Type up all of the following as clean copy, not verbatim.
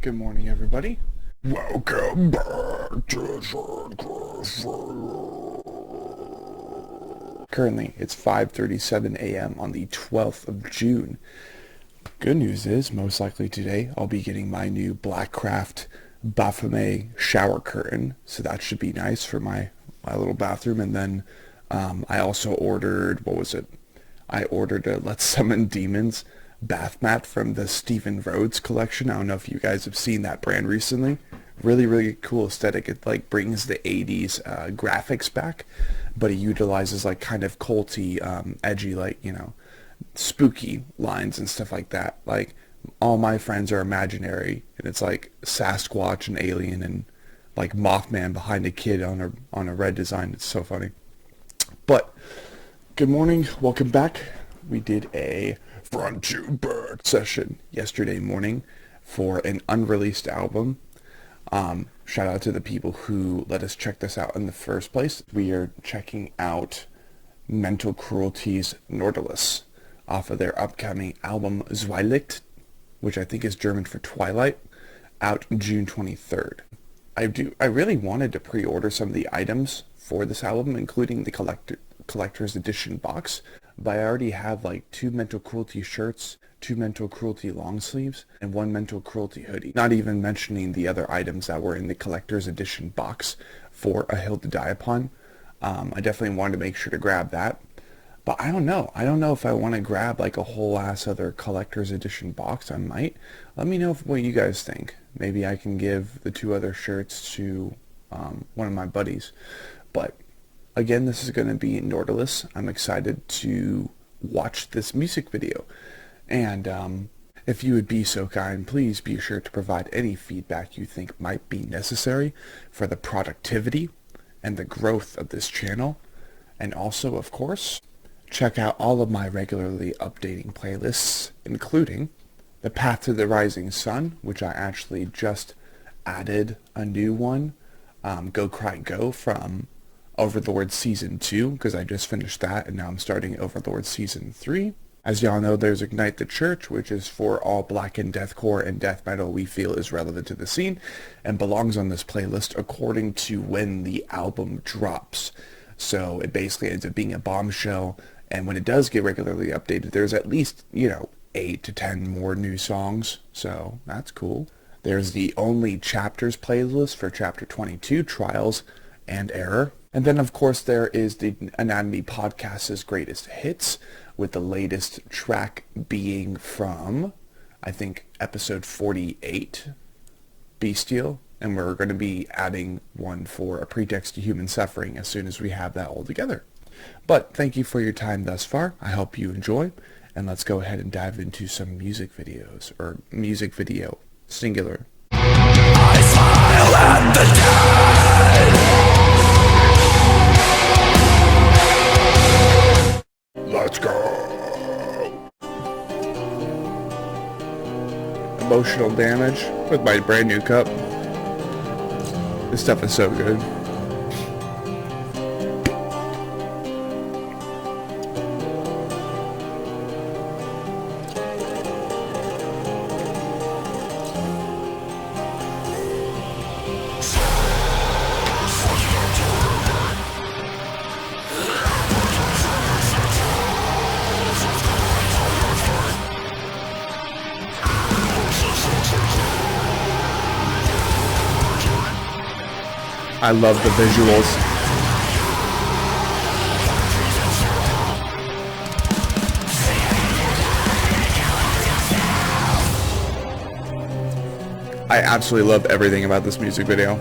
Good morning, everybody. Welcome back to Currently, it's 5:37 a.m. on the 12th of June. Good news is, most likely today, I'll be getting my new Blackcraft Baphomet shower curtain, so that should be nice for my little bathroom. And then I also ordered, what was it? I ordered a Let's Summon Demons bath mat from the Stephen Rhodes collection. I don't know if you guys have seen that brand recently. Really, really cool aesthetic. It like brings the 80s graphics back, but it utilizes like kind of culty, edgy, like, spooky lines and stuff like that. Like, all my friends are imaginary, and it's like Sasquatch and Alien and like Mothman behind a kid on a red design. It's so funny. But good morning, welcome back. We did a front to back session yesterday morning for an unreleased album. Shout out to the people who let us check this out in the first place. We are checking out Mental Cruelty's Nordlys off of their upcoming album Zweilicht, which I think is German for Twilight, out June 23rd. I really wanted to pre-order some of the items for this album, including the collector's edition box, but I already have like 2 Mental Cruelty shirts, 2 Mental Cruelty long sleeves, and 1 Mental Cruelty hoodie. Not even mentioning the other items that were in the collector's edition box for A Hill to Die Upon. I definitely wanted to make sure to grab that. But I don't know. I don't know if I want to grab like a whole ass other collector's edition box. I might. Let me know what you guys think. Maybe I can give the 2 other shirts to one of my buddies. But again, this is going to be Nordlys. I'm excited to watch this music video. And if you would be so kind, please be sure to provide any feedback you think might be necessary for the productivity and the growth of this channel. And also, of course, check out all of my regularly updating playlists, including The Path to the Rising Sun, which I actually just added a new one, Go Cry Go from Overlord Season 2, because I just finished that, and now I'm starting Overlord Season 3. As y'all know, there's Ignite the Church, which is for all black and deathcore and death metal we feel is relevant to the scene, and belongs on this playlist according to when the album drops. So it basically ends up being a bombshell, and when it does get regularly updated, there's at least, 8 to 10 more new songs, so that's cool. There's the Only Chapters playlist for Chapter 22, Trials and Error. And then, of course, there is the Anatomy Podcast's Greatest Hits, with the latest track being from, I think, episode 48, Bestial. And we're going to be adding one for A Pretext to Human Suffering as soon as we have that all together. But thank you for your time thus far. I hope you enjoy. And let's go ahead and dive into some music videos, or music video, singular. I smile at the dead. Let's go. Emotional Damage with my brand new cup. This stuff is so good. I love the visuals. I absolutely love everything about this music video.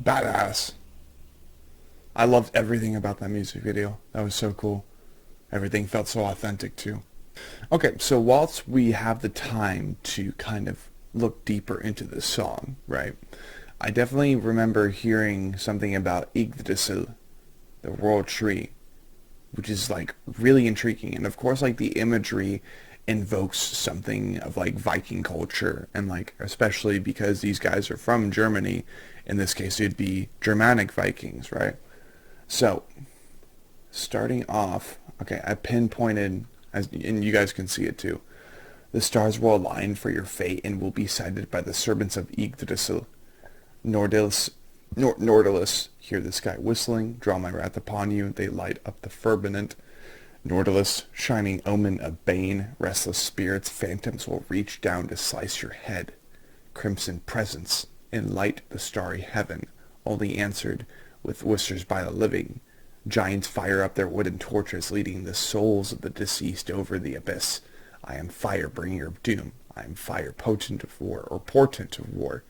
Badass. I loved everything about that music video. That was so cool. Everything felt so authentic too. Okay, so whilst we have the time to kind of look deeper into this song, right? I definitely remember hearing something about Yggdrasil, the world tree, which is like really intriguing. And of course, like the imagery invokes something of like Viking culture, and like especially because these guys are from Germany, in this case it'd be Germanic Vikings, right? So starting off, okay, I pinpointed, and you guys can see it too. The stars will align for your fate and will be sighted by the servants of Yggdrasil. Nordlys, hear the sky whistling, draw my wrath upon you, they light up the firmament. Nordlys, shining omen of bane, restless spirits, phantoms will reach down to slice your head. Crimson presence, enlight the starry heaven, only answered with whispers by the living. Giants fire up their wooden torches, leading the souls of the deceased over the abyss. I am fire, bringer of doom. I am fire, potent of war, or portent of war.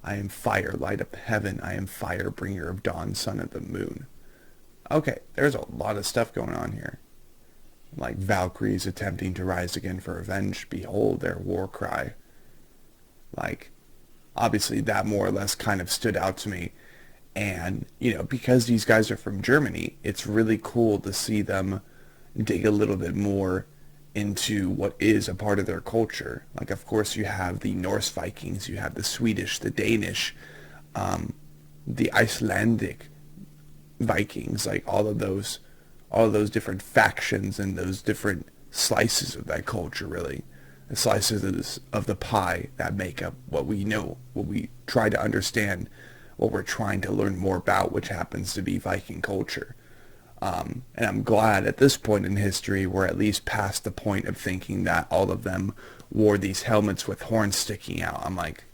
I am fire, light up heaven. I am fire, bringer of dawn, son of the moon. Okay, there's a lot of stuff going on here. Like Valkyries attempting to rise again for revenge. Behold their war cry. Like, obviously that more or less kind of stood out to me. And, you know, because these guys are from Germany, it's really cool to see them dig a little bit more into what is a part of their culture. Like, of course, you have the Norse Vikings, you have the Swedish, the Danish, the Icelandic Vikings, like all of those different factions and those different slices of that culture, really. The slices of the pie that make up what we know, what we try to understand, what we're trying to learn more about, which happens to be Viking culture. And I'm glad at this point in history we're at least past the point of thinking that all of them wore these helmets with horns sticking out. I'm like,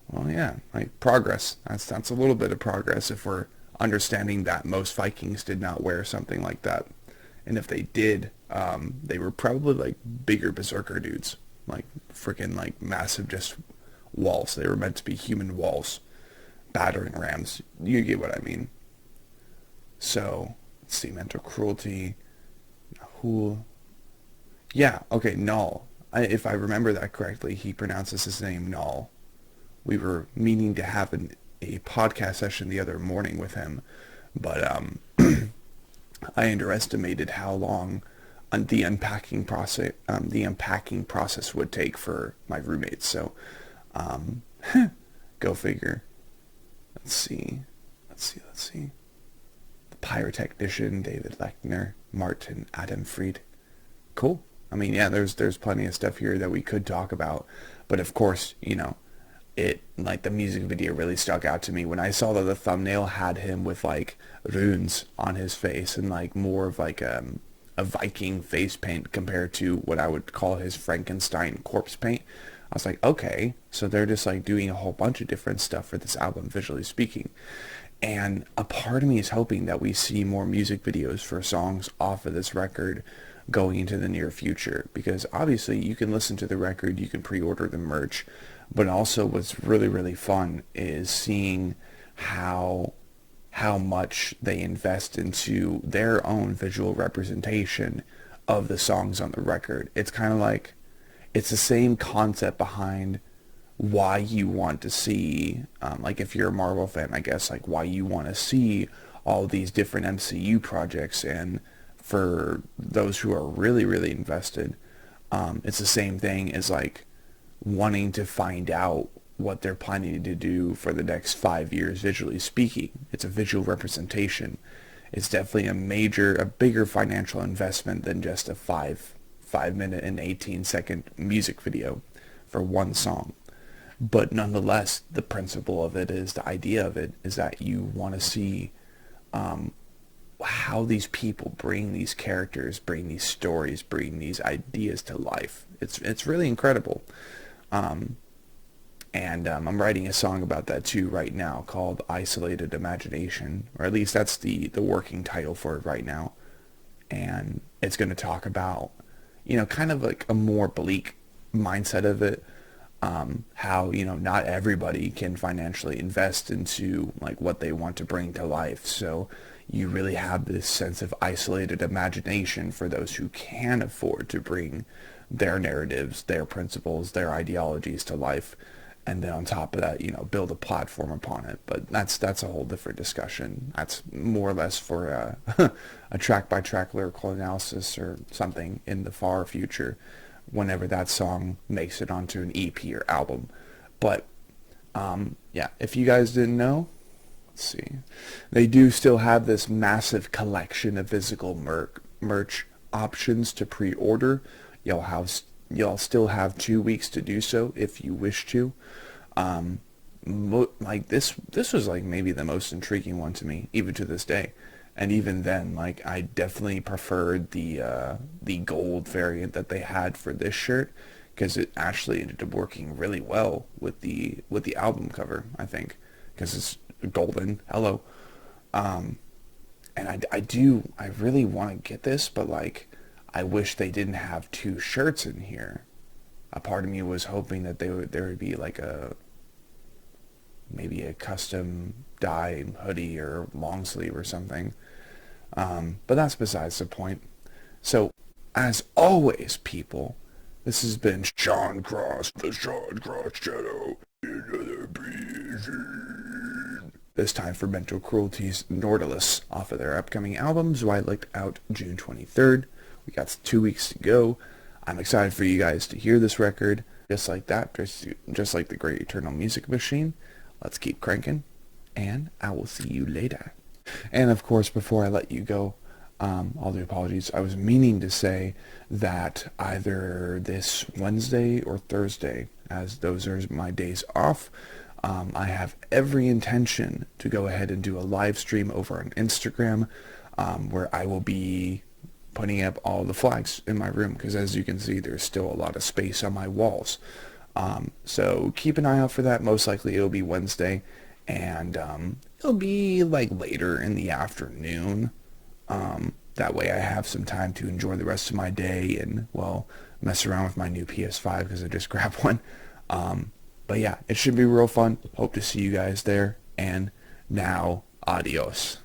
well, yeah, like progress. That's a little bit of progress if we're understanding that most Vikings did not wear something like that. And if they did, they were probably like bigger berserker dudes, like freaking like massive just walls. They were meant to be human walls, battering rams. You get what I mean. So let's see, mental cruelty. Who? Yeah, okay, Null. If I remember that correctly, he pronounces his name Null. We were meaning to have a podcast session the other morning with him, but I underestimated how long the unpacking process would take for my roommates. So go figure. Let's see. The pyrotechnician, David Lechner, Martin Adamfried. Cool. I mean, yeah, there's plenty of stuff here that we could talk about, but of course, you know, it, like, the music video really stuck out to me when I saw that the thumbnail had him with like runes on his face and like more of like a Viking face paint compared to what I would call his Frankenstein corpse paint. I was like, okay, so they're just like doing a whole bunch of different stuff for this album, visually speaking. And a part of me is hoping that we see more music videos for songs off of this record going into the near future, because obviously you can listen to the record, you can pre-order the merch, but also what's really, really fun is seeing how much they invest into their own visual representation of the songs on the record. It's kind of like, it's the same concept behind why you want to see, like if you're a Marvel fan, I guess, like why you want to see all these different MCU projects. And for those who are really, really invested, it's the same thing as like wanting to find out what they're planning to do for the next 5 years, visually speaking. It's a visual representation. It's definitely a bigger financial investment than just a 5-minute and 18-second music video for one song. But nonetheless, the principle of it is, the idea of it is that you want to see how these people bring these characters, bring these stories, bring these ideas to life. It's really incredible. And I'm writing a song about that too right now called Isolated Imagination, or at least that's the working title for it right now. And it's going to talk about, you know, kind of like a more bleak mindset of it. how, not everybody can financially invest into like what they want to bring to life. So you really have this sense of isolated imagination for those who can afford to bring their narratives, their principles, their ideologies to life. And then on top of that, build a platform upon it. But that's a whole different discussion. That's more or less for a track-by-track lyrical analysis or something in the far future, whenever that song makes it onto an EP or album. But yeah, if you guys didn't know, let's see, they do still have this massive collection of physical merch options to pre-order. Y'all still have 2 weeks to do so if you wish to. Like this was like maybe the most intriguing one to me, even to this day. And even then, like, I definitely preferred the gold variant that they had for this shirt, because it actually ended up working really well with the album cover, I think, because it's golden. Hello. And I really want to get this, but like, I wish they didn't have two shirts in here. A part of me was hoping that there would be like maybe a custom dye hoodie or long sleeve or something. But that's besides the point. So, as always, people, this has been Sean Cross, the Sean Cross Shadow, another piece. this time for Mental Cruelty's Nordlys off of their upcoming album, Zweilicht, out June 23rd. We got 2 weeks to go. I'm excited for you guys to hear this record. Just like that, just like the Great Eternal Music Machine. Let's keep cranking, and I will see you later. And of course, before I let you go, all the apologies. I was meaning to say that either this Wednesday or Thursday, as those are my days off, I have every intention to go ahead and do a live stream over on Instagram, where I will be putting up all the flags in my room, because as you can see, there's still a lot of space on my walls. So keep an eye out for that. Most likely it'll be Wednesday, and it'll be like later in the afternoon. That way I have some time to enjoy the rest of my day and, well, mess around with my new PS5 because I just grabbed one. But yeah, it should be real fun. Hope to see you guys there. And now, adios.